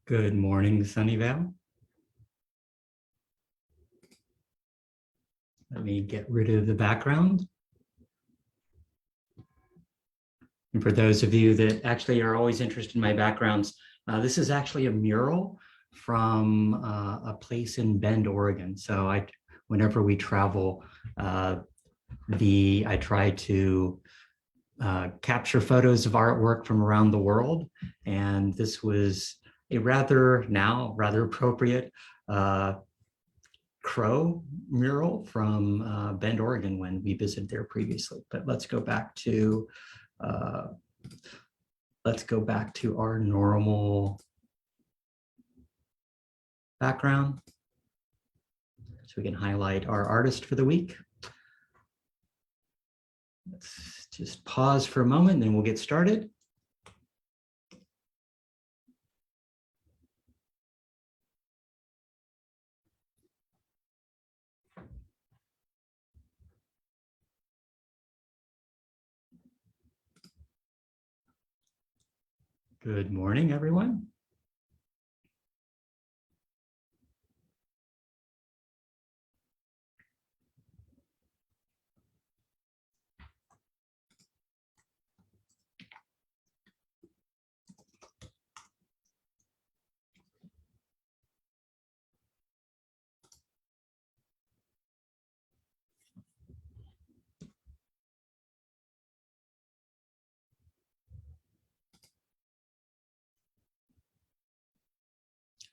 Good morning, Sunnyvale. Let me get rid of the background. And for those of you that actually are always interested in my backgrounds, this is actually a mural from a place in Bend, Oregon. So whenever we travel, I try to capture photos of artwork from around the world. And this was a rather appropriate crow mural from Bend, Oregon when we visited there previously. But let's go back to our normal background so we can highlight our artist for the week. Let's just pause for a moment and then we'll get started. Good morning, everyone.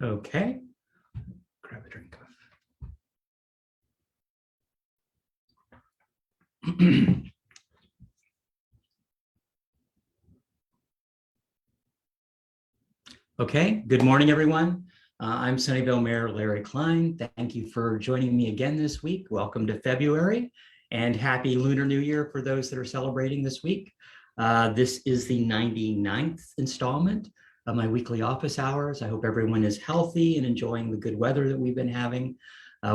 Okay, grab a drink. Okay, good morning, everyone. I'm Sunnyvale Mayor Larry Klein. Thank you for joining me again this week. Welcome to February and happy Lunar New Year for those that are celebrating this week. This is the 99th installment of my weekly office hours. I hope everyone is healthy and enjoying the good weather that we've been having.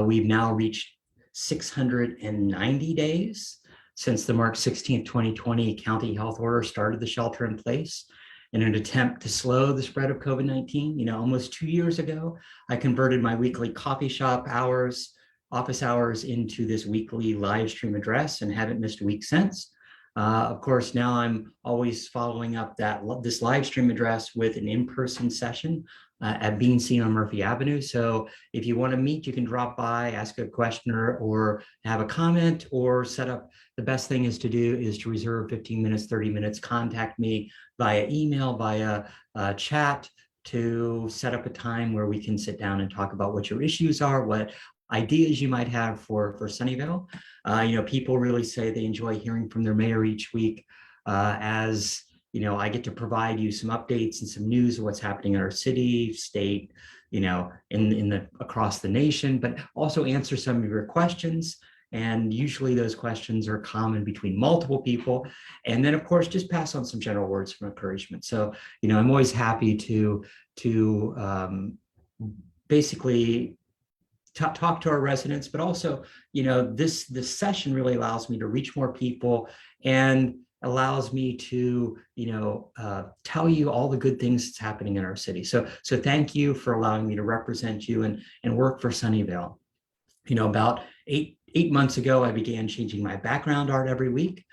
We've now reached 690 days since the March 16th, 2020 county health order started the shelter in place in an attempt to slow the spread of COVID-19. Almost 2 years ago, I converted my weekly coffee shop hours, office hours into this weekly live stream address and haven't missed a week since. Of course, now I'm always following up this live stream address with an in-person session at Being Seen on Murphy Avenue. So if you want to meet, you can drop by, ask a question or have a comment or set up. The best thing is to reserve 15 minutes, 30 minutes, contact me via email, via chat to set up a time where we can sit down and talk about what your issues are, what ideas you might have for Sunnyvale. People really say they enjoy hearing from their mayor each week. As I get to provide you some updates and some news of what's happening in our city, state, across the nation, but also answer some of your questions. And usually those questions are common between multiple people. And then, of course, just pass on some general words of encouragement. So, I'm always happy to basically talk to our residents, but also, this session really allows me to reach more people and allows me to, tell you all the good things that's happening in our city. So thank you for allowing me to represent you and work for Sunnyvale. About eight months ago, I began changing my background art every week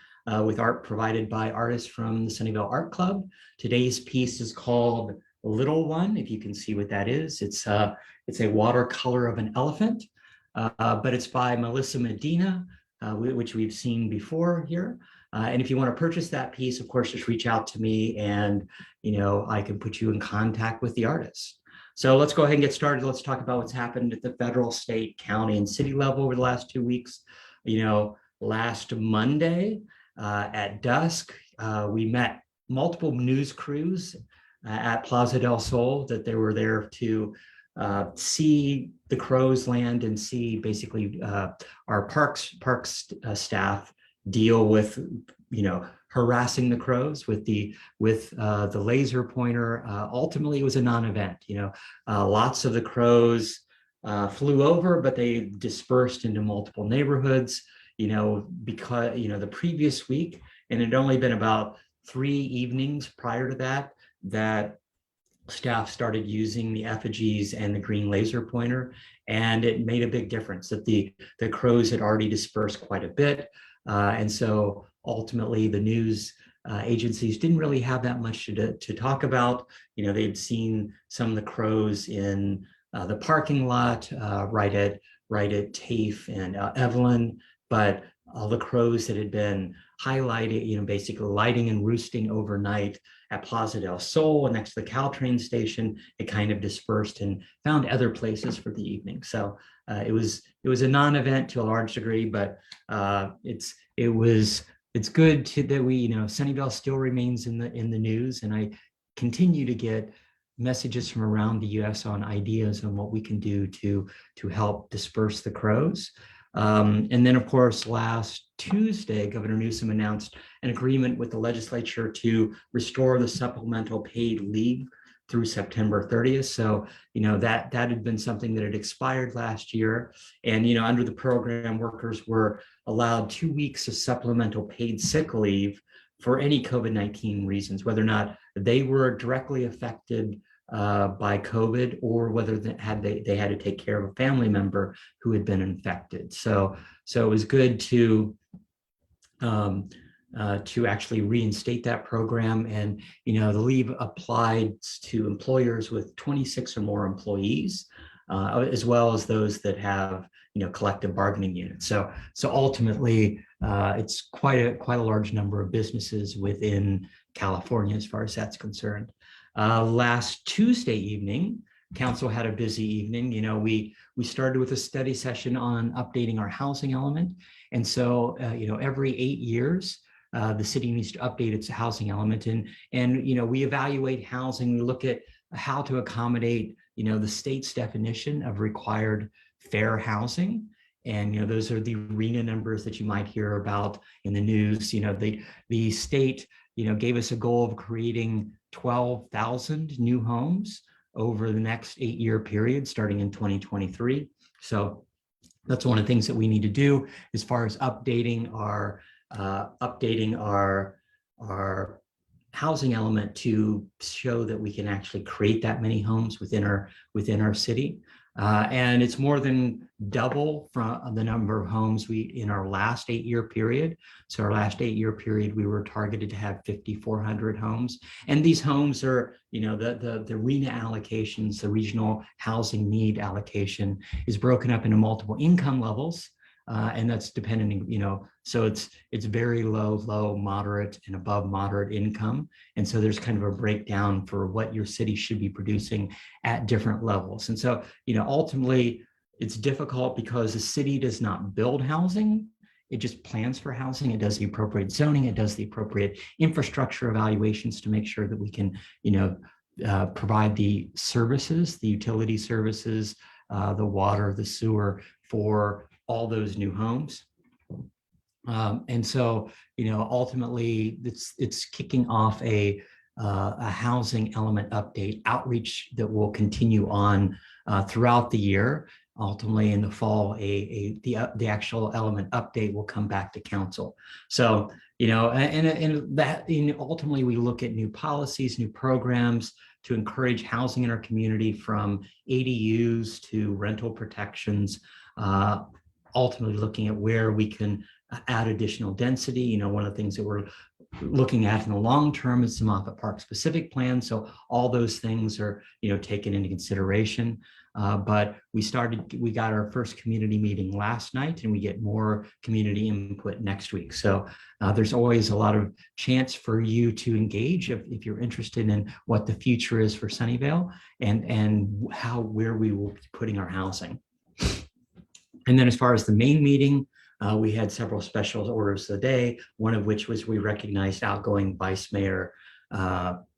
with art provided by artists from the Sunnyvale Art Club. Today's piece is called Little One, if you can see what that is. It's a watercolor of an elephant, but it's by Melissa Medina, which we've seen before here. And if you want to purchase that piece, of course, just reach out to me and, I can put you in contact with the artist. So let's go ahead and get started. Let's talk about what's happened at the federal, state, county, and city level over the last 2 weeks. Last Monday at dusk, we met multiple news crews at Plaza del Sol that they were there to see the crows land and see basically our parks staff deal with harassing the crows with the laser pointer. Ultimately, it was a non-event. Lots of the crows flew over, but they dispersed into multiple neighborhoods. Because the previous week, and it had only been about 3 evenings prior to that staff started using the effigies and the green laser pointer, and it made a big difference that the crows had already dispersed quite a bit. And so ultimately the news agencies didn't really have that much to talk about. They'd seen some of the crows in the parking lot right at TAFE and Evelyn, but all the crows that had been highlighted, basically lighting and roosting overnight at Plaza del Sol next to the Caltrain station, it kind of dispersed and found other places for the evening. So it was a non-event to a large degree, but it's good that we, Sunnyvale still remains in the news, and I continue to get messages from around the U.S. on ideas on what we can do to help disperse the crows. And then, of course, last Tuesday, Governor Newsom announced an agreement with the legislature to restore the supplemental paid leave through September 30th. So, that had been something that had expired last year. And, under the program, workers were allowed 2 weeks of supplemental paid sick leave for any COVID-19 reasons, whether or not they were directly affected by COVID, or whether they had to take care of a family member who had been infected. So it was good to actually reinstate that program. And the leave applied to employers with 26 or more employees, as well as those that have collective bargaining units. So ultimately, it's quite a large number of businesses within California as far as that's concerned. Last Tuesday evening, council had a busy evening. We started with a study session on updating our housing element. And so, every 8 years, the city needs to update its housing element. And we evaluate housing. We look at how to accommodate, the state's definition of required fair housing. And, those are the RENA numbers that you might hear about in the news. The state, gave us a goal of creating 12,000 new homes over the next 8-year period, starting in 2023. So that's one of the things that we need to do as far as updating our housing element to show that we can actually create that many homes within our city. And it's more than double from the number of homes in our last 8-year period. So our last 8-year period, we were targeted to have 5,400 homes. And these homes are, the RENA allocations, the regional housing need allocation, is broken up into multiple income levels. And that's dependent, so it's very low, moderate, and above moderate income. And so there's kind of a breakdown for what your city should be producing at different levels. And so, ultimately, it's difficult because the city does not build housing. It just plans for housing. It does the appropriate zoning. It does the appropriate infrastructure evaluations to make sure that we can, provide the services, the utility services, the water, the sewer for all those new homes. And so, ultimately, it's kicking off a housing element update outreach that will continue on throughout the year. Ultimately, in the fall, the actual element update will come back to council. So, ultimately, we look at new policies, new programs to encourage housing in our community, from ADUs to rental protections. Ultimately looking at where we can add additional density. One of the things that we're looking at in the long term is the Moffett Park specific plan. So all those things are, taken into consideration. But we got our first community meeting last night, and we get more community input next week. So there's always a lot of chance for you to engage if you're interested in what the future is for Sunnyvale and where we will be putting our housing. And then as far as the main meeting, we had several special orders of the day, one of which was we recognized outgoing Vice Mayor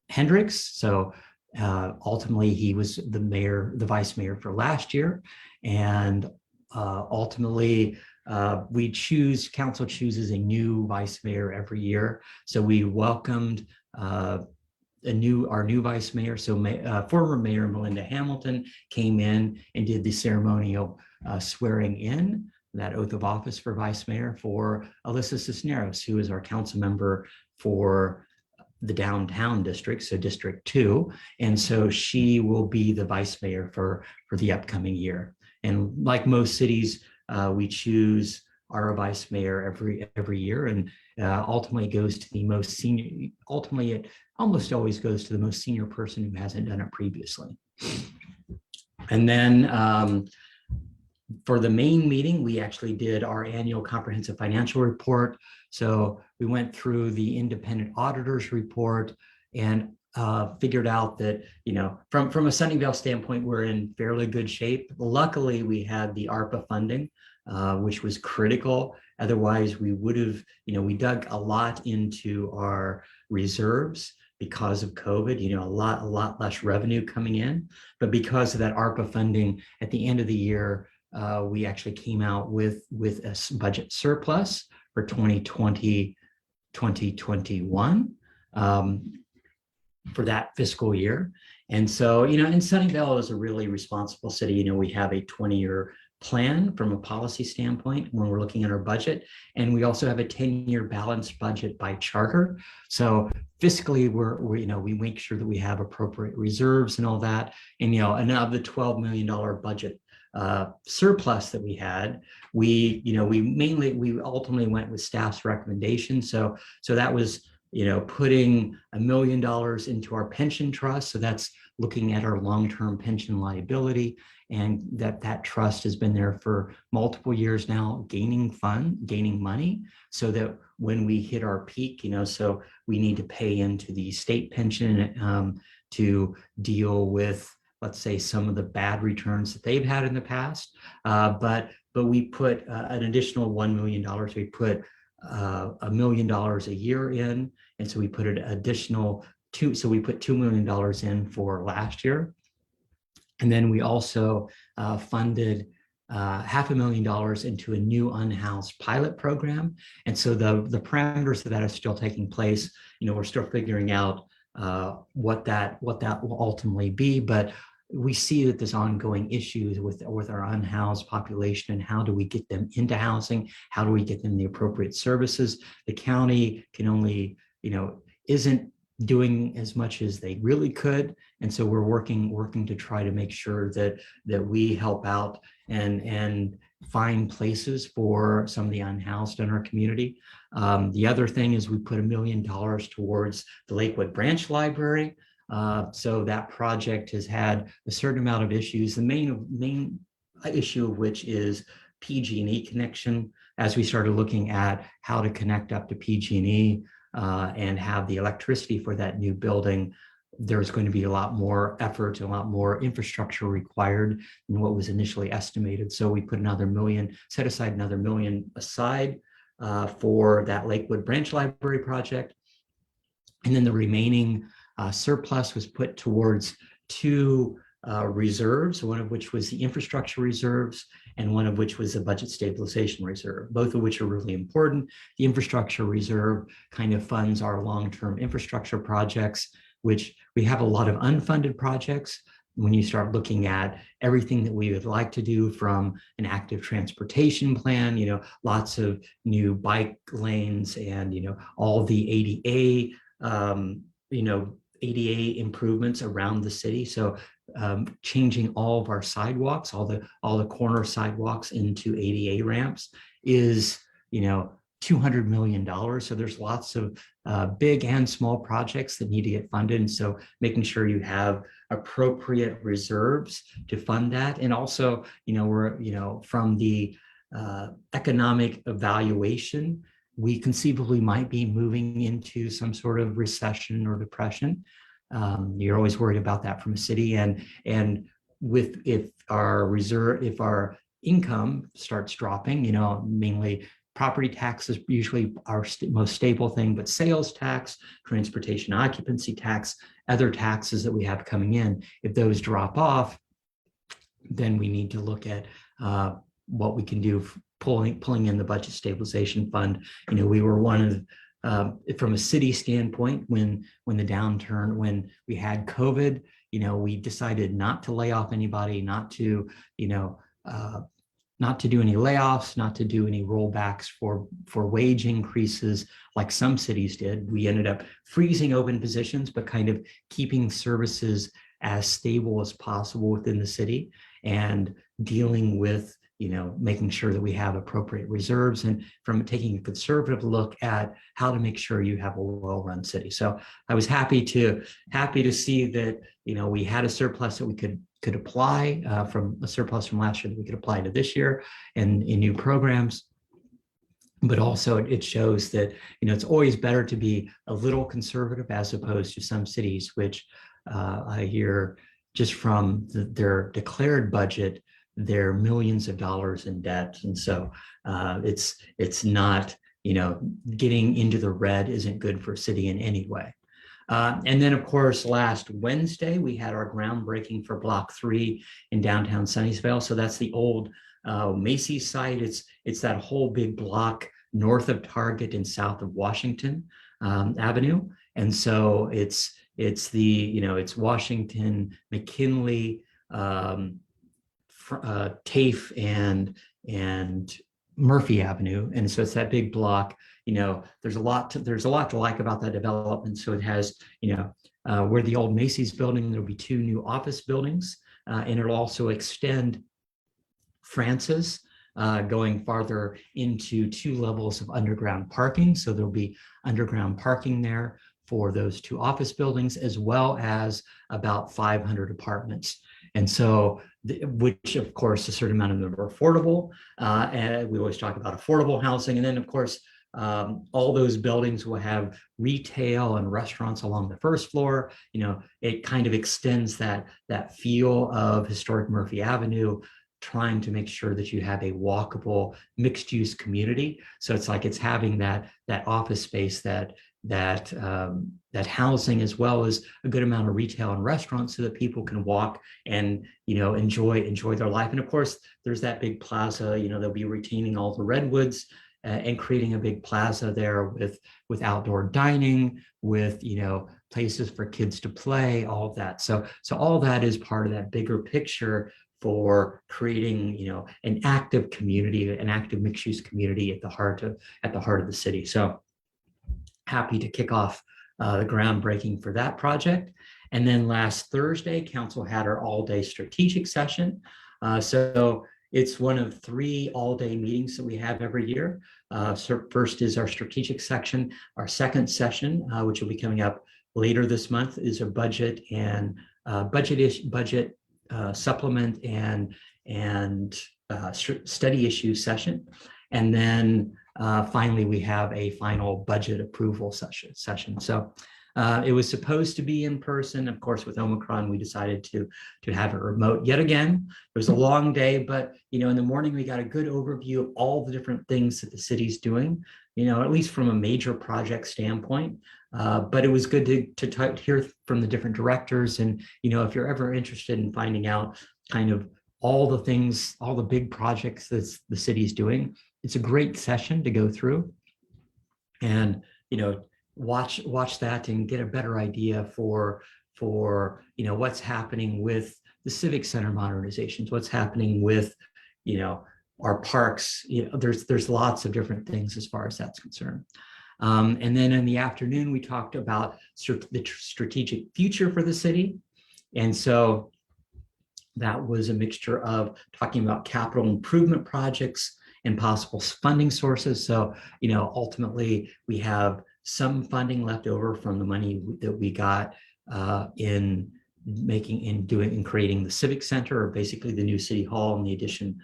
Hendricks. So ultimately, he was the vice mayor for last year. And ultimately, council chooses a new vice mayor every year. So we welcomed our new vice mayor. So former Mayor Melinda Hamilton came in and did the ceremonial swearing in, that oath of office for vice mayor, for Alyssa Cisneros, who is our council member for the downtown district, so District 2. And so she will be the vice mayor for the upcoming year. And like most cities, we choose our vice mayor every year, and ultimately goes to the most senior. Ultimately, it almost always goes to the most senior person who hasn't done it previously. And then for the main meeting, we actually did our annual comprehensive financial report. So we went through the independent auditor's report and figured out that, from a Sunnyvale standpoint, we're in fairly good shape. Luckily, we had the ARPA funding, which was critical. Otherwise, we would have, we dug a lot into our reserves because of COVID, a lot less revenue coming in. But because of that ARPA funding, at the end of the year, we actually came out with a budget surplus for 2020, 2021 for that fiscal year. And so, and Sunnyvale is a really responsible city. We have a 20-year plan from a policy standpoint when we're looking at our budget. And we also have a 10-year balanced budget by charter. So fiscally, we make sure that we have appropriate reserves and all that. And, and of the $12 million budget surplus that we had, we ultimately went with staff's recommendation. So that was, putting $1 million into our pension trust. So that's looking at our long-term pension liability, and that trust has been there for multiple years now, gaining money, so that when we hit our peak, so we need to pay into the state pension to deal with, let's say, some of the bad returns that they've had in the past. But we put an additional $1 million. We put $1 million a year in, and so we put an additional we put $2 million in for last year. And then we also funded $500,000 into a new unhoused pilot program. And so the parameters of that are still taking place. We're still figuring out what that will ultimately be, but we see that there's ongoing issues with our unhoused population, and how do we get them into housing? How do we get them the appropriate services? The county can only, isn't doing as much as they really could. And so we're working to try to make sure that we help out and find places for some of the unhoused in our community. The other thing is we put $1 million towards the Lakewood Branch Library. So that project has had a certain amount of issues. The main issue of which is PG&E connection. As we started looking at how to connect up to PG&E and have the electricity for that new building, there's going to be a lot more effort, a lot more infrastructure required than what was initially estimated. So we put set aside another $1 million for that Lakewood Branch Library project. And then the remaining surplus was put towards two reserves, one of which was the infrastructure reserves, and one of which was the budget stabilization reserve, both of which are really important. The infrastructure reserve kind of funds our long-term infrastructure projects, which we have a lot of unfunded projects. When you start looking at everything that we would like to do, from an active transportation plan, lots of new bike lanes, and, all the ADA, ADA improvements around the city. So changing all of our sidewalks, all the corner sidewalks into ADA ramps is, $200 million. So there's lots of big and small projects that need to get funded. And so making sure you have appropriate reserves to fund that. And also, we're, from the economic evaluation, we conceivably might be moving into some sort of recession or depression. You're always worried about that from a city, and if our income starts dropping, mainly property tax is usually our most stable thing, but sales tax, transportation occupancy tax, other taxes that we have coming in, if those drop off, then we need to look at what we can do pulling in the budget stabilization fund. We were one of, from a city standpoint, when we had COVID, we decided not to lay off anybody, not to, not to do any layoffs, not to do any rollbacks for wage increases like some cities did. We ended up freezing open positions, but kind of keeping services as stable as possible within the city and dealing with, making sure that we have appropriate reserves and from taking a conservative look at how to make sure you have a well-run city. So I was happy to see that, we had a surplus that we could apply from a surplus from last year that we could apply to this year and in new programs. But also it shows that, it's always better to be a little conservative as opposed to some cities, which I hear just from their declared budget, they're millions of dollars in debt. And so it's not, getting into the red isn't good for a city in any way. And then, of course, last Wednesday, we had our groundbreaking for Block 3 in downtown Sunnyvale. So that's the old Macy's site. It's that whole big block north of Target and south of Washington Avenue. And so it's it's Washington, McKinley, Tafe, and Murphy Avenue. And so it's that big block. There's a lot to like about that development. So it has, where the old Macy's building, there'll be 2 new office buildings, and it'll also extend Francis, going farther into 2 levels of underground parking. So there'll be underground parking there for those 2 office buildings, as well as about 500 apartments. And so, which of course, a certain amount of them are affordable. And we always talk about affordable housing. And then of course, all those buildings will have retail and restaurants along the first floor. It kind of extends that feel of historic Murphy Avenue, trying to make sure that you have a walkable mixed use community. So it's having that office space, that housing, as well as a good amount of retail and restaurants, so that people can walk and enjoy their life. And of course, there's that big plaza. They'll be retaining all the redwoods and creating a big plaza there with outdoor dining, with places for kids to play, all of that. So all that is part of that bigger picture for creating an active community, an active mixed-use community at the heart of the city. So happy to kick off the groundbreaking for that project. And then last Thursday, council had our all-day strategic session. So it's one of 3 all-day meetings that we have every year. So first is our strategic section. Our second session, which will be coming up later this month, is a budget and budget supplement and study issue session. And then finally, we have a final budget approval session. So it was supposed to be in person. Of course, with Omicron, we decided to have it remote yet again. It was a long day, but in the morning, we got a good overview of all the different things that the city's doing, at least from a major project standpoint. But it was good to hear from the different directors. And, if you're ever interested in finding out kind of all the things, all the big projects that the city's doing, it's a great session to go through and, watch that and get a better idea for what's happening with the Civic Center modernizations, what's happening with, our parks. There's lots of different things as far as that's concerned. And then in the afternoon, we talked about the strategic future for the city. And so that was a mixture of talking about capital improvement projects and possible funding sources. So, ultimately, we have some funding left over from the money that we got in creating the Civic Center, or basically the new City Hall, and the addition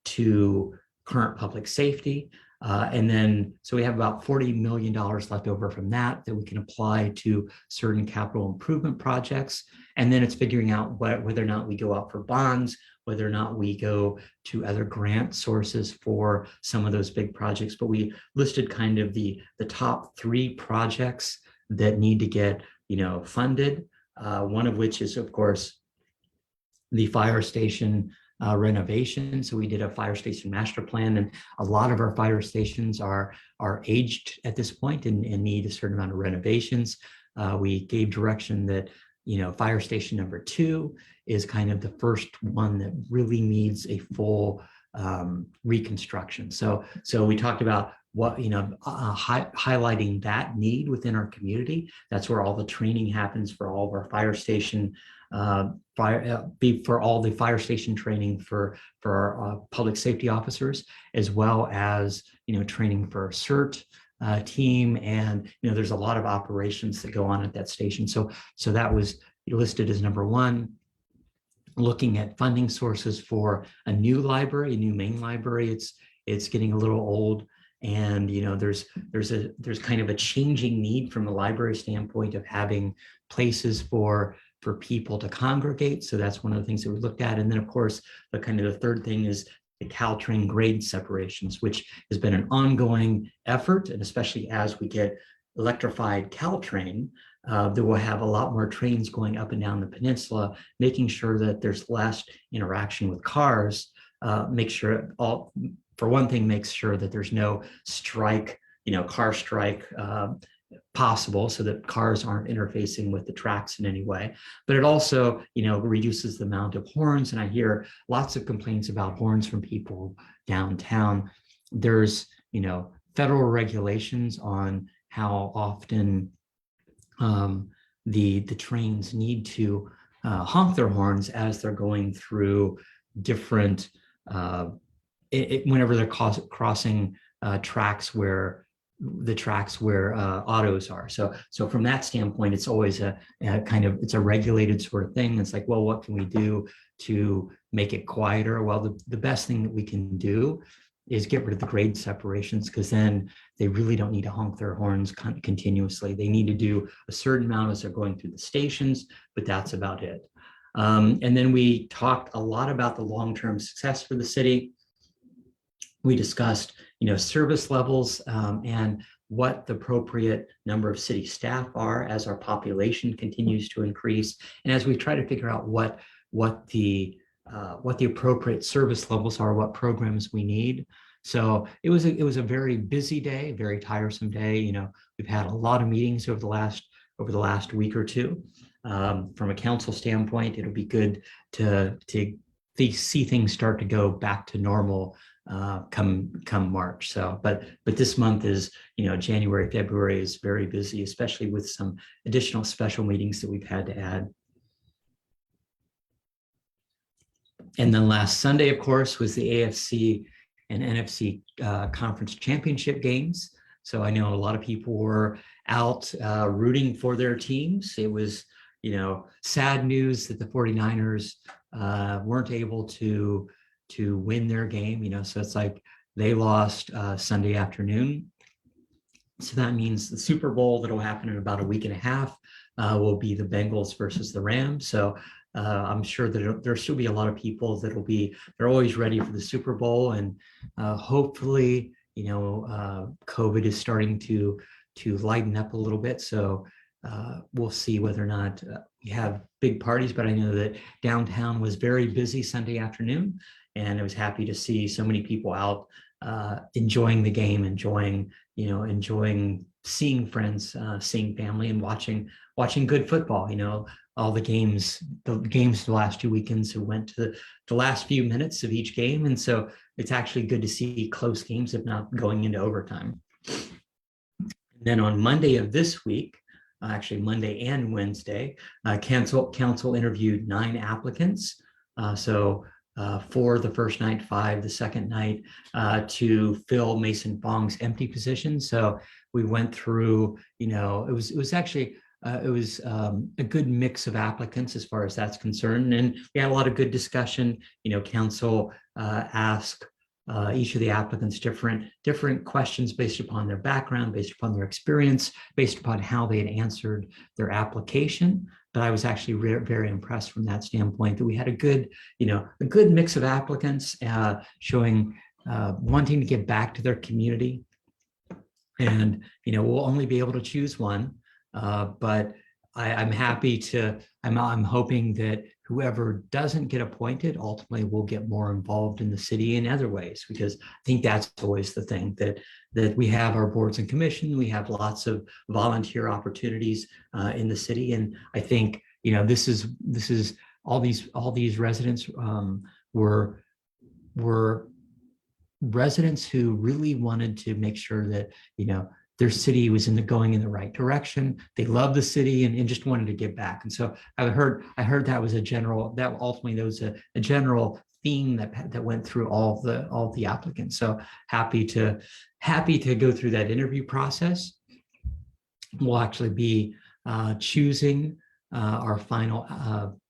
to current public safety. And then, so we have about $40 million left over from that we can apply to certain capital improvement projects. And then it's figuring out whether or not we go out for bonds, whether or not we go to other grant sources for some of those big projects. But we listed kind of the top 3 projects that need to get, funded. One of which is, of course, the fire station renovation. So we did a fire station master plan, and a lot of our fire stations are aged at this point and need a certain amount of renovations. We gave direction that, fire station number 2 is kind of the first one that really needs a full reconstruction. So we talked about what, highlighting that need within our community. That's where all the training happens for all of our fire station, for all the fire station training for our public safety officers, as well as, training for our CERT team. And, there's a lot of operations that go on at that station. So that was listed as number one. Looking at funding sources for a new library, a new main library. It's getting a little old. And there's kind of a changing need from a library standpoint of having places for people to congregate. So that's one of the things that we looked at. And then of course, the third thing is the Caltrain grade separations, which has been an ongoing effort. And especially as we get electrified Caltrain, that will have a lot more trains going up and down the peninsula, making sure that there's less interaction with cars. For one thing, makes sure that there's no strike, car strike possible, so that cars aren't interfacing with the tracks in any way. But it also, reduces the amount of horns. And I hear lots of complaints about horns from people downtown. There's, federal regulations on how often the trains need to honk their horns as they're going through different whenever they're crossing tracks where autos are. So from that standpoint, it's always it's a regulated sort of thing. It's like, well, what can we do to make it quieter? Well, the best thing that we can do is get rid of the grade separations, because then they really don't need to honk their horns continuously. They need to do a certain amount as they're going through the stations, but that's about it. And then we talked a lot about the long-term success for the city. We discussed, service levels and what the appropriate number of city staff are as our population continues to increase, and as we try to figure out what the appropriate service levels are, what programs we need. So it was a very busy day, very tiresome day. We've had a lot of meetings over the last week or two. From a council standpoint, it'll be good to see things start to go back to normal come March. So, but this month is, January, February is very busy, especially with some additional special meetings that we've had to add. And then last Sunday, of course, was the AFC and NFC conference championship games. So I know a lot of people were out rooting for their teams. It was, sad news that the 49ers weren't able to win their game, so it's like they lost Sunday afternoon. So that means the Super Bowl that'll happen in about a week and a half will be the Bengals versus the Rams. So I'm sure that there'll still be a lot of people they're always ready for the Super Bowl, and hopefully, COVID is starting to lighten up a little bit. So we'll see whether or not we have big parties, but I know that downtown was very busy Sunday afternoon, and I was happy to see so many people out enjoying the game, enjoying seeing friends, seeing family, and watching good football. All the games the last 2 weekends who went to the last few minutes of each game. And so it's actually good to see close games, if not going into overtime. And then on Monday of this week, actually Monday and Wednesday, council interviewed 9 applicants. For the first night, 5 the second night, to fill Mason Fong's empty position. So we went through, it was actually a good mix of applicants as far as that's concerned. And we had a lot of good discussion. Council asked each of the applicants different questions based upon their background, based upon their experience, based upon how they had answered their application. But I was actually very impressed from that standpoint that we had a good mix of applicants showing wanting to give back to their community. And, we'll only be able to choose one. But I'm hoping that whoever doesn't get appointed ultimately will get more involved in the city in other ways, because I think that's always the thing, that we have our boards and commission, we have lots of volunteer opportunities in the city. And I think, this is all these residents were residents who really wanted to make sure that, their city was going in the right direction. They loved the city and just wanted to give back. And so I heard that was that was a general theme that went through all the applicants. So happy to go through that interview process. We'll actually be choosing our final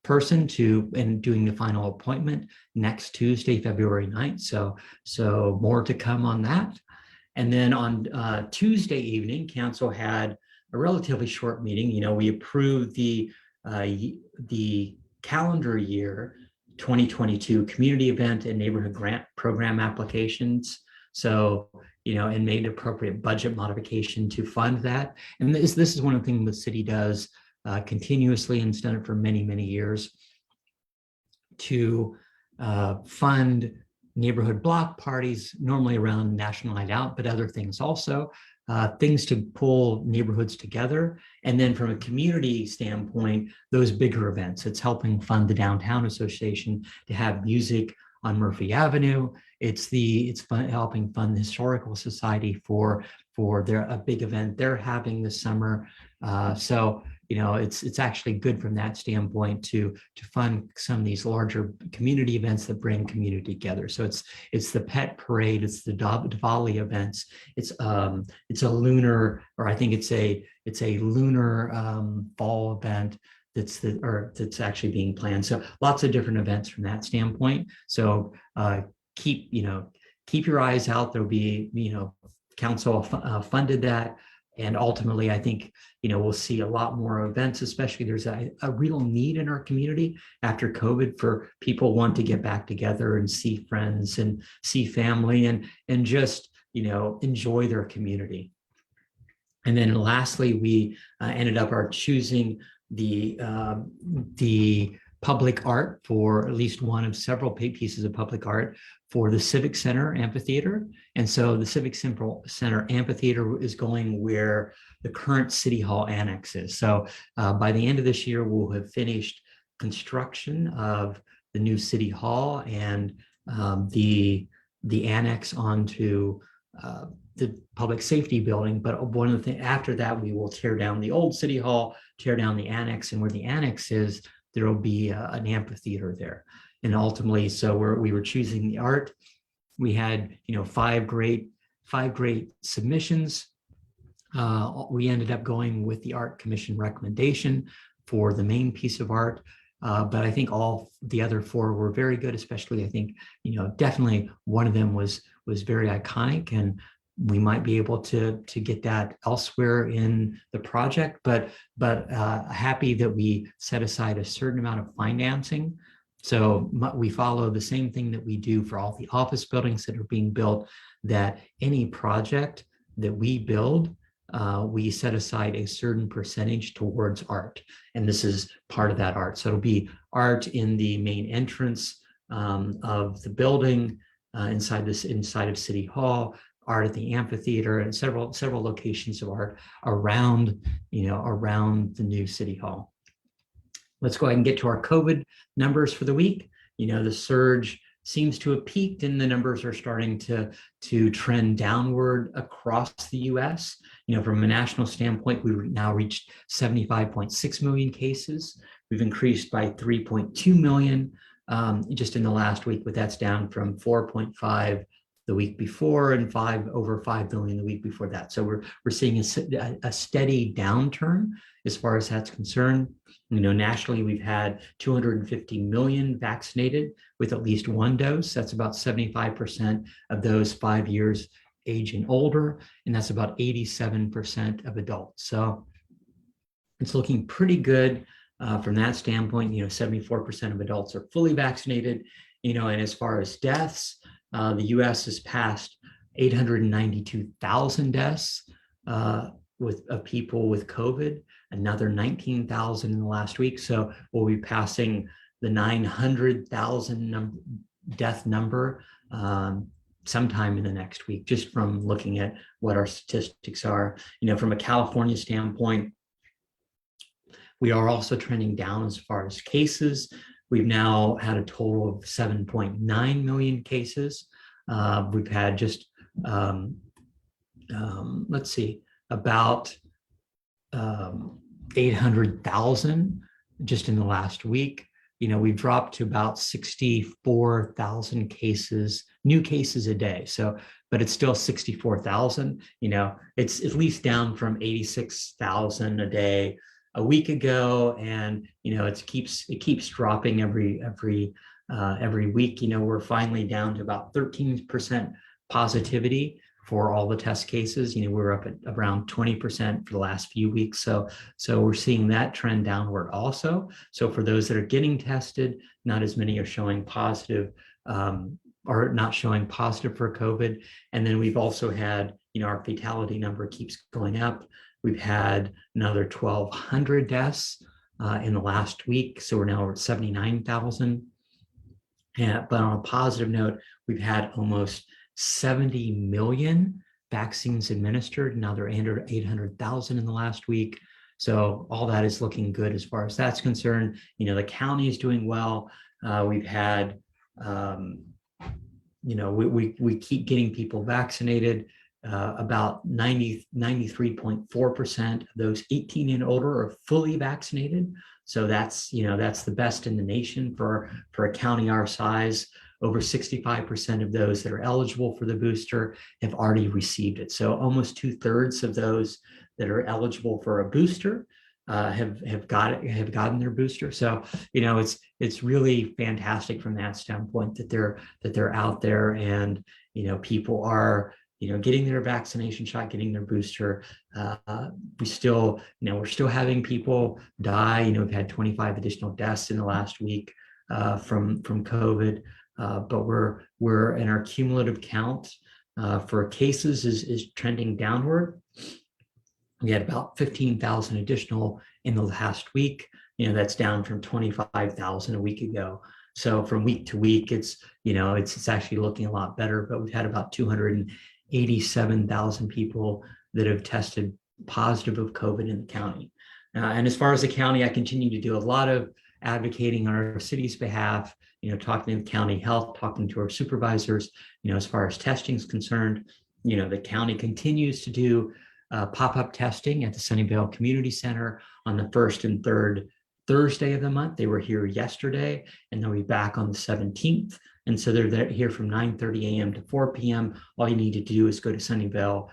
person and doing the final appointment next Tuesday, February 9th. So more to come on that. And then on Tuesday evening, council had a relatively short meeting. We approved the calendar year 2022 community event and neighborhood grant program applications. So, and made appropriate budget modification to fund that. And this is one of the things the city does continuously, and it's done it for many, many years, to fund neighborhood block parties, normally around National Night Out, but other things also, things to pull neighborhoods together. And then from a community standpoint, those bigger events, it's helping fund the Downtown Association to have music on Murphy Avenue. It's helping fund the Historical Society for a big event they're having this summer. So it's actually good from that standpoint to fund some of these larger community events that bring community together. So it's the pet parade, it's the Diwali events, it's a lunar, or I think it's a lunar fall event that's actually being planned. So lots of different events from that standpoint. So keep your eyes out. There'll be council funded that. And ultimately, I think, we'll see a lot more events, especially there's a real need in our community after COVID for people want to get back together and see friends and see family and just, enjoy their community. And then lastly, we ended up choosing the public art for at least one of several pieces of public art for the Civic Center Amphitheater. And so the Civic Center Amphitheater is going where the current City Hall annex is. So by the end of this year, we'll have finished construction of the new City Hall and the annex onto the public safety building. But one of the things after that, we will tear down the old City Hall, tear down the annex, and where the annex is, there will be an amphitheater there. And ultimately, so we were choosing the art. We had, five great submissions. We ended up going with the Art Commission recommendation for the main piece of art. But I think all the other four were very good, especially I think, definitely one of them was very iconic, and we might be able to get that elsewhere in the project, but happy that we set aside a certain amount of financing. So we follow the same thing that we do for all the office buildings that are being built, that any project that we build, we set aside a certain percentage towards art. And this is part of that art. So it'll be art in the main entrance of the building, inside of City Hall, art at the amphitheater, and several locations of art around the new City Hall. Let's go ahead and get to our COVID numbers for the week. The surge seems to have peaked, and the numbers are starting to trend downward across the US. From a national standpoint, we've now reached 75.6 million cases. We've increased by 3.2 million just in the last week, but that's down from 4.5 the week before and over 5 million the week before that. So we're seeing a steady downturn as far as that's concerned. Nationally, we've had 250 million vaccinated with at least one dose. That's about 75% of those 5 years age and older, and that's about 87% of adults. So it's looking pretty good from that standpoint. 74% of adults are fully vaccinated. And as far as deaths, the U.S. has passed 892,000 deaths of people with COVID, another 19,000 in the last week. So we'll be passing the 900,000 death number sometime in the next week, just from looking at what our statistics are. From a California standpoint, we are also trending down as far as cases. We've now had a total of 7.9 million cases. We've had just, let's see, about 800,000 just in the last week. We've dropped to about 64,000 cases, new cases a day. So, but it's still 64,000. It's at least down from 86,000 a day a week ago, and it keeps dropping every week. We're finally down to about 13% positivity for all the test cases. We're up at around 20% for the last few weeks. So we're seeing that trend downward also. So for those that are getting tested, not as many are showing positive, or not showing positive for COVID. And then we've also had, our fatality number keeps going up. We've had another 1,200 deaths in the last week. So we're now at 79,000. But on a positive note, we've had almost 70 million vaccines administered. Now they're under 800,000 in the last week. So all that is looking good as far as that's concerned. The county is doing well. We've had, we keep getting people vaccinated. About 93.4% of those 18 and older are fully vaccinated. So that's the best in the nation for a county our size. Over 65% of those that are eligible for the booster have already received it. So almost 2/3 of those that are eligible for a booster have gotten their booster. So it's really fantastic from that standpoint that they're out there, and people are getting their vaccination shot, getting their booster. We're still having people die. We've had 25 additional deaths in the last week from COVID. But we're in our cumulative count for cases is trending downward. We had about 15,000 additional in the last week. That's down from 25,000 a week ago. So from week to week, it's actually looking a lot better. But we've had about 287,000 people that have tested positive of COVID in the county. And as far as the county, I continue to do a lot of advocating on our city's behalf, talking to the county health, talking to our supervisors, as far as testing is concerned. The county continues to do pop-up testing at the Sunnyvale Community Center on the first and third Thursday of the month. They were here yesterday, and they'll be back on the 17th. And so they're here from 9:30 a.m. to 4 p.m. All you need to do is go to Sunnyvale,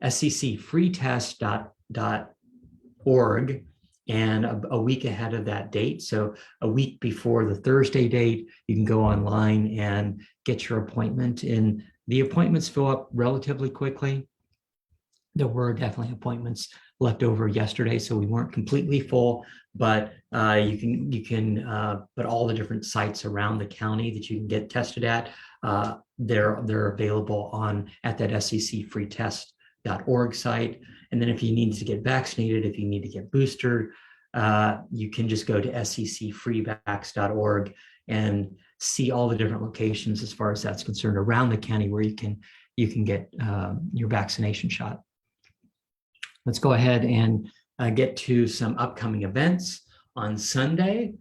SCCfreetest.org, and a week ahead of that date. So a week before the Thursday date, you can go online and get your appointment. And the appointments fill up relatively quickly. There were definitely appointments left over yesterday, so we weren't completely full, but you can but all the different sites around the county that you can get tested at, they're available at that SCCfreetest.org site. And then if you need to get vaccinated, if you need to get boosted, you can just go to SCCfreevax.org and see all the different locations as far as that's concerned around the county where you can get your vaccination shot. Let's go ahead and get to some upcoming events on Sunday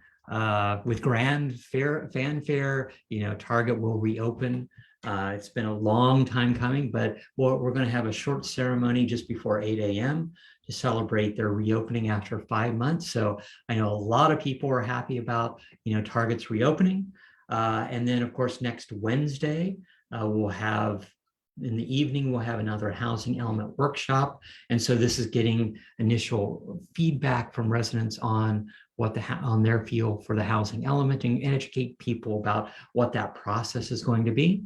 with grand fanfare. Target will reopen. It's been a long time coming, but we're going to have a short ceremony just before 8 a.m. to celebrate their reopening after 5 months. So I know a lot of people are happy about Target's reopening. And then, of course, next Wednesday, in the evening, we'll have another housing element workshop. And so this is getting initial feedback from residents on on their feel for the housing element, and educate people about what that process is going to be.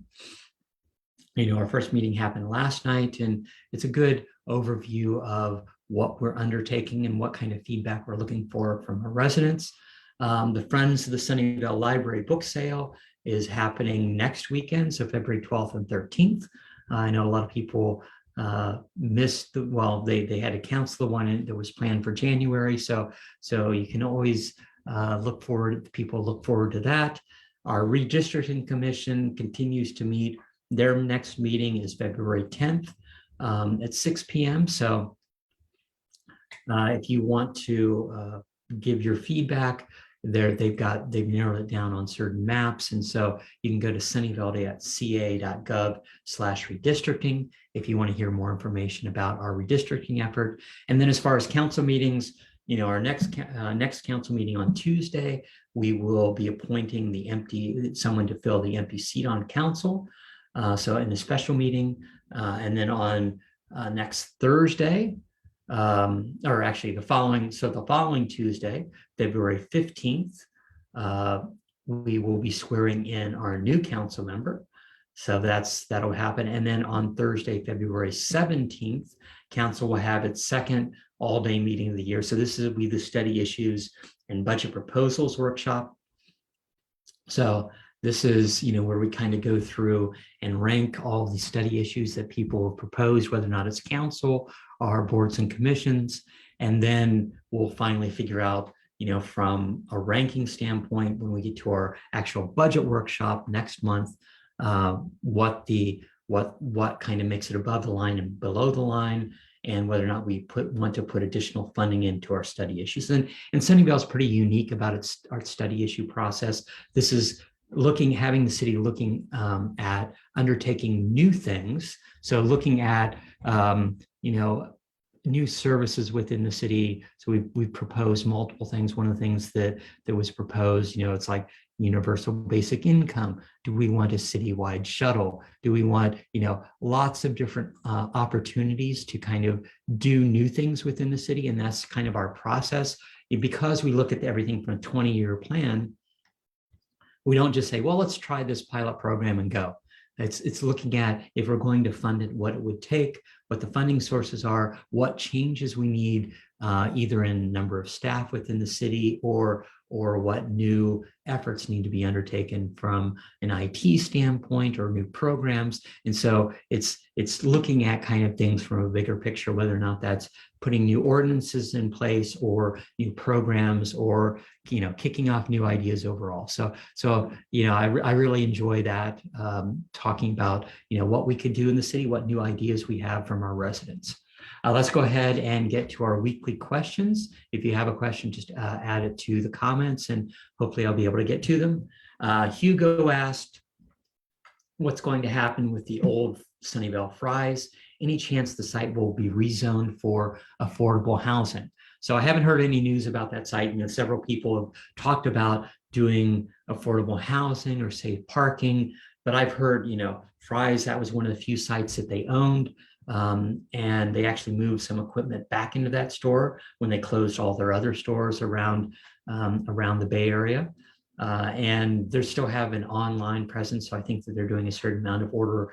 Our first meeting happened last night, and it's a good overview of what we're undertaking and what kind of feedback we're looking for from our residents. The Friends of the Sunnyvale Library book sale is happening next weekend, so February 12th and 13th. I know a lot of people missed they had to cancel the one that was planned for January. So you can always look forward to that. Our redistricting commission continues to meet. Their next meeting is February 10th at 6 p.m. So if you want to give your feedback, they've narrowed it down on certain maps. And so you can go to sunnyvale.ca.gov/redistricting if you want to hear more information about our redistricting effort. And then as far as council meetings, our next council meeting on Tuesday, we will be appointing someone to fill the empty seat on council. So in a special meeting, and then on next Thursday, or actually the following Tuesday, February 15th, we will be swearing in our new council member. So that'll happen. And then on Thursday, February 17th, council will have its second all-day meeting of the year. So this will be the study issues and budget proposals workshop. So this is, where we kind of go through and rank all the study issues that people have proposed, whether or not it's council or our boards and commissions. And then we'll finally figure out, from a ranking standpoint, when we get to our actual budget workshop next month, what kind of makes it above the line and below the line, and whether or not we want to put additional funding into our study issues. And Sunnyvale is pretty unique about our study issue process. This is having the city looking at undertaking new things. So looking at, new services within the city. So we've proposed multiple things. One of the things that was proposed, it's like universal basic income. Do we want a citywide shuttle? Do we want, lots of different opportunities to kind of do new things within the city? And that's kind of our process. Because we look at everything from a 20-year plan, we don't just say, well, let's try this pilot program and go. It's looking at, if we're going to fund it, what it would take, what the funding sources are, what changes we need, either in number of staff within the city or what new efforts need to be undertaken from an IT standpoint or new programs. And so it's looking at kind of things from a bigger picture, whether or not that's putting new ordinances in place or new programs or, kicking off new ideas overall. So I really enjoy that, talking about, what we could do in the city, what new ideas we have from our residents. Let's go ahead and get to our weekly questions. If you have a question, just add it to the comments and hopefully I'll be able to get to them. Hugo asked, what's going to happen with the old Sunnyvale Fries? Any chance the site will be rezoned for affordable housing? So I haven't heard any news about that site. Several people have talked about doing affordable housing or safe parking, but I've heard, Fries, that was one of the few sites that they owned. And they actually moved some equipment back into that store when they closed all their other stores around the Bay Area. And they still have an online presence. So I think that they're doing a certain amount of order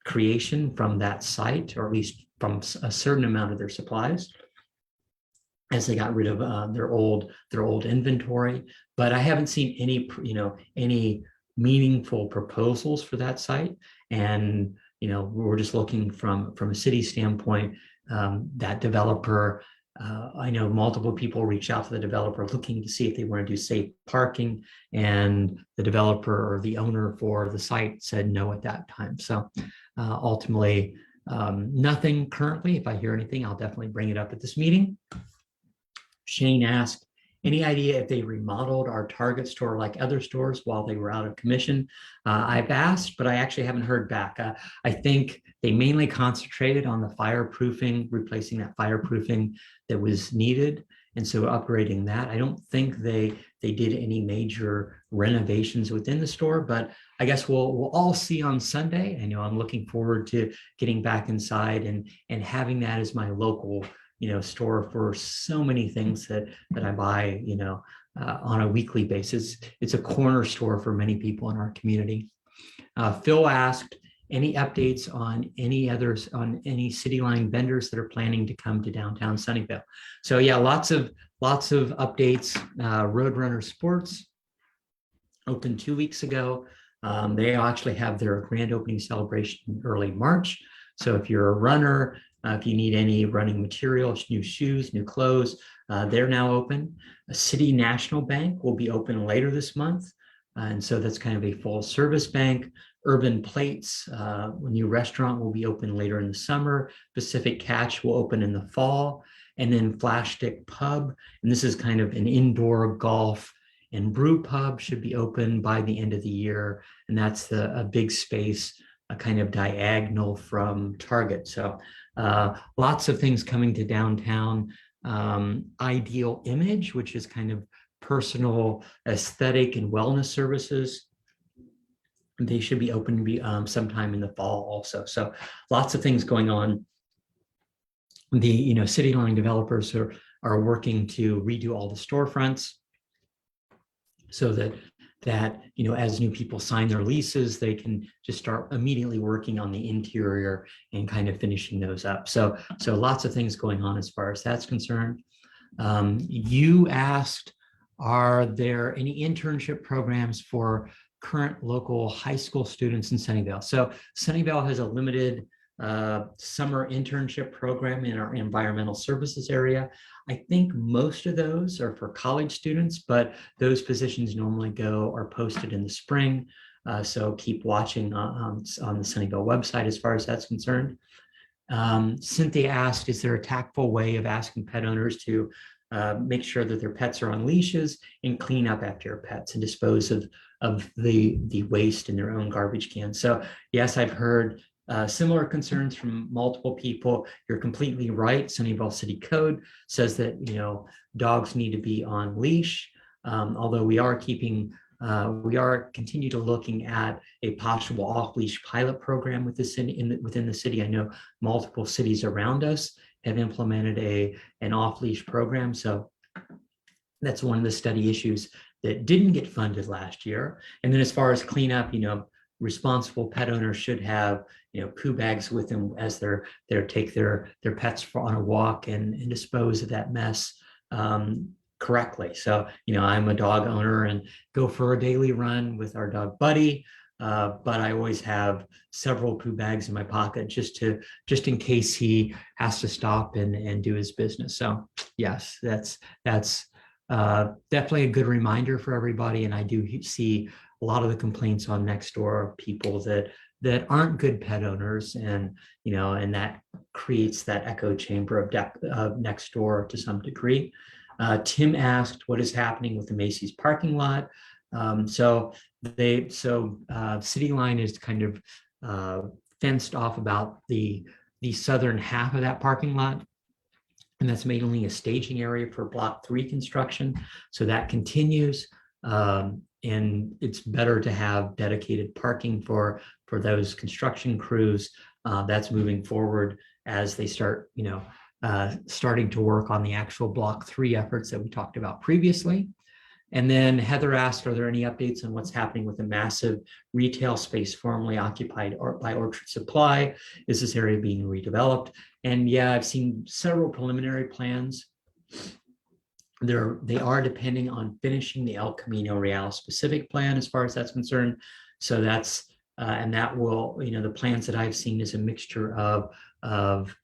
creation from that site, or at least from a certain amount of their supplies, as they got rid of their old inventory. But I haven't seen any meaningful proposals for that site. And, we're just looking from a city standpoint, that developer, I know multiple people reach out to the developer looking to see if they want to do safe parking, and the developer or the owner for the site said no at that time. So ultimately, nothing currently. If I hear anything, I'll definitely bring it up at this meeting. Shane asked, any idea if they remodeled our Target store like other stores while they were out of commission? I've asked, but I actually haven't heard back. I think they mainly concentrated on the fireproofing, replacing that fireproofing that was needed. And so upgrading that. I don't think they did any major renovations within the store, but I guess we'll all see on Sunday. I know I'm looking forward to getting back inside and having that as my local store for so many things that I buy, on a weekly basis. It's a corner store for many people in our community. Phil asked, any updates on any city line vendors that are planning to come to downtown Sunnyvale? So yeah, lots of updates. Roadrunner Sports opened 2 weeks ago. They actually have their grand opening celebration in early March. So if you're a runner, if you need any running materials, new shoes, new clothes, they're now open. City National Bank will be open later this month. And so that's kind of a full service bank. Urban Plates, a new restaurant, will be open later in the summer. Pacific Catch will open in the fall. and then Flash Stick Pub. And this is kind of an indoor golf and brew pub, should be open by the end of the year. And that's a big space, a kind of diagonal from Target. So lots of things coming to downtown. Ideal Image, which is kind of personal aesthetic and wellness services. They should be open sometime in the fall also. So lots of things going on. The City Line developers are working to redo all the storefronts so that as new people sign their leases, they can just start immediately working on the interior and kind of finishing those up. So lots of things going on as far as that's concerned. You asked, are there any internship programs for current local high school students in Sunnyvale? So Sunnyvale has a limited summer internship program in our environmental services area. I think most of those are for college students, but those positions normally are posted in the spring. So keep watching on the Sunnyvale website as far as that's concerned. Cynthia asked, is there a tactful way of asking pet owners to make sure that their pets are on leashes and clean up after your pets and dispose of the waste in their own garbage cans? So yes, I've heard similar concerns from multiple people. You're completely right. Sunnyvale City Code says that dogs need to be on leash. Although we are continue to looking at a possible off-leash pilot program with within the city. I know multiple cities around us have implemented an off-leash program. So that's one of the study issues that didn't get funded last year. And then as far as cleanup, responsible pet owners should have poo bags with them as they take their pets on a walk and dispose of that mess correctly. So I'm a dog owner and go for a daily run with our dog Buddy, but I always have several poo bags in my pocket just in case he has to stop and do his business. So yes, that's definitely a good reminder for everybody. And I do see a lot of the complaints on Nextdoor, people that aren't good pet owners, and and that creates that echo chamber of Nextdoor to some degree. Tim asked, what is happening with the Macy's parking lot? City Line is kind of fenced off about the southern half of that parking lot. And that's mainly a staging area for Block 3 construction. So that continues. And it's better to have dedicated parking for those construction crews. That's moving forward as they start, starting to work on the actual Block 3 efforts that we talked about previously. And then Heather asked, are there any updates on what's happening with the massive retail space formerly occupied by Orchard Supply? Is this area being redeveloped? And yeah, I've seen several preliminary plans. They are depending on finishing the El Camino Real specific plan as far as that's concerned. So that's, and that will, the plans that I've seen is a mixture of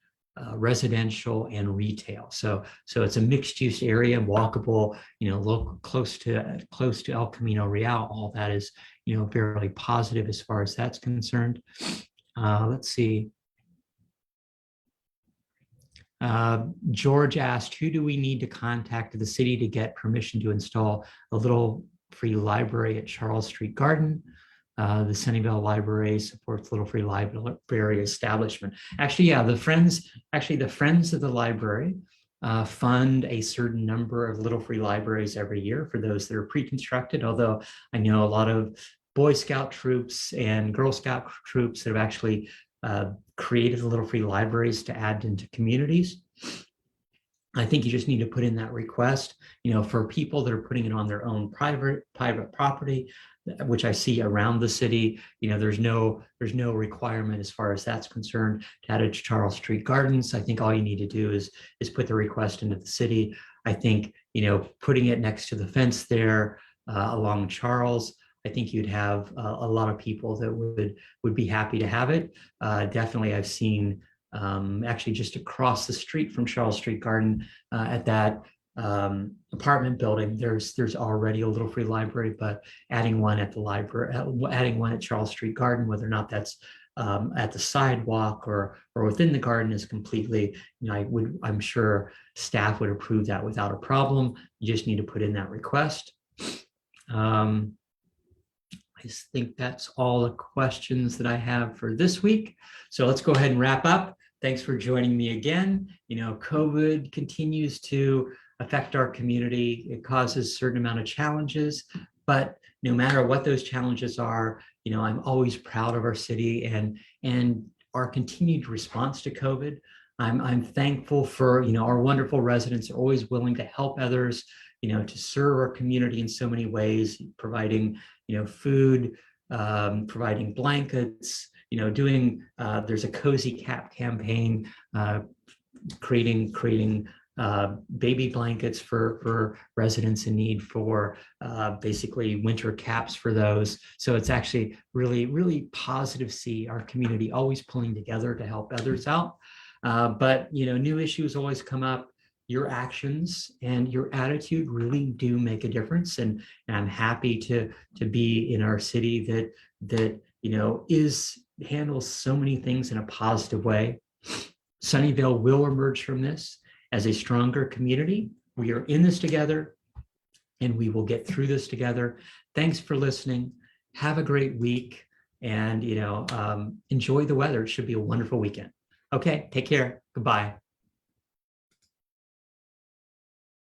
residential and retail. So it's a mixed use area, walkable, local, close to El Camino Real. All that is, fairly positive as far as that's concerned. Let's see. George asked, who do we need to contact the city to get permission to install a little free library at Charles Street Garden? The Sunnyvale Library supports Little Free Library establishment. Actually, yeah, the Friends of the Library fund a certain number of Little Free Libraries every year for those that are pre-constructed, although I know a lot of Boy Scout troops and Girl Scout troops that have actually created the Little Free Libraries to add into communities. I think you just need to put in that request, for people that are putting it on their own private property, which I see around the city. There's no requirement as far as that's concerned to add it to Charles Street Gardens. I think all you need to do is put the request into the city. I think, putting it next to the fence there along Charles, I think you'd have a lot of people that would be happy to have it. Definitely, I've seen actually just across the street from Charles Street Garden at that apartment building, there's already a Little Free Library, but adding one at the library, adding one at Charles Street Garden, whether or not that's at the sidewalk or within the garden is completely, I'm sure staff would approve that without a problem. You just need to put in that request. I think that's all the questions that I have for this week. So let's go ahead and wrap up. Thanks for joining me again. COVID continues to affect our community. It causes a certain amount of challenges, but no matter what those challenges are, I'm always proud of our city and our continued response to COVID. I'm thankful for, our wonderful residents are always willing to help others, to serve our community in so many ways, providing, food, providing blankets, doing, there's a Cozy Cap campaign, creating baby blankets for residents in need for basically winter caps for those. So it's actually really, really positive to see our community always pulling together to help others out. But new issues always come up. Your actions and your attitude really do make a difference, and I'm happy to be in our city that handles so many things in a positive way. Sunnyvale will emerge from this as a stronger community. We are in this together, and we will get through this together. Thanks for listening. Have a great week, and enjoy the weather. It should be a wonderful weekend. Okay, take care. Goodbye.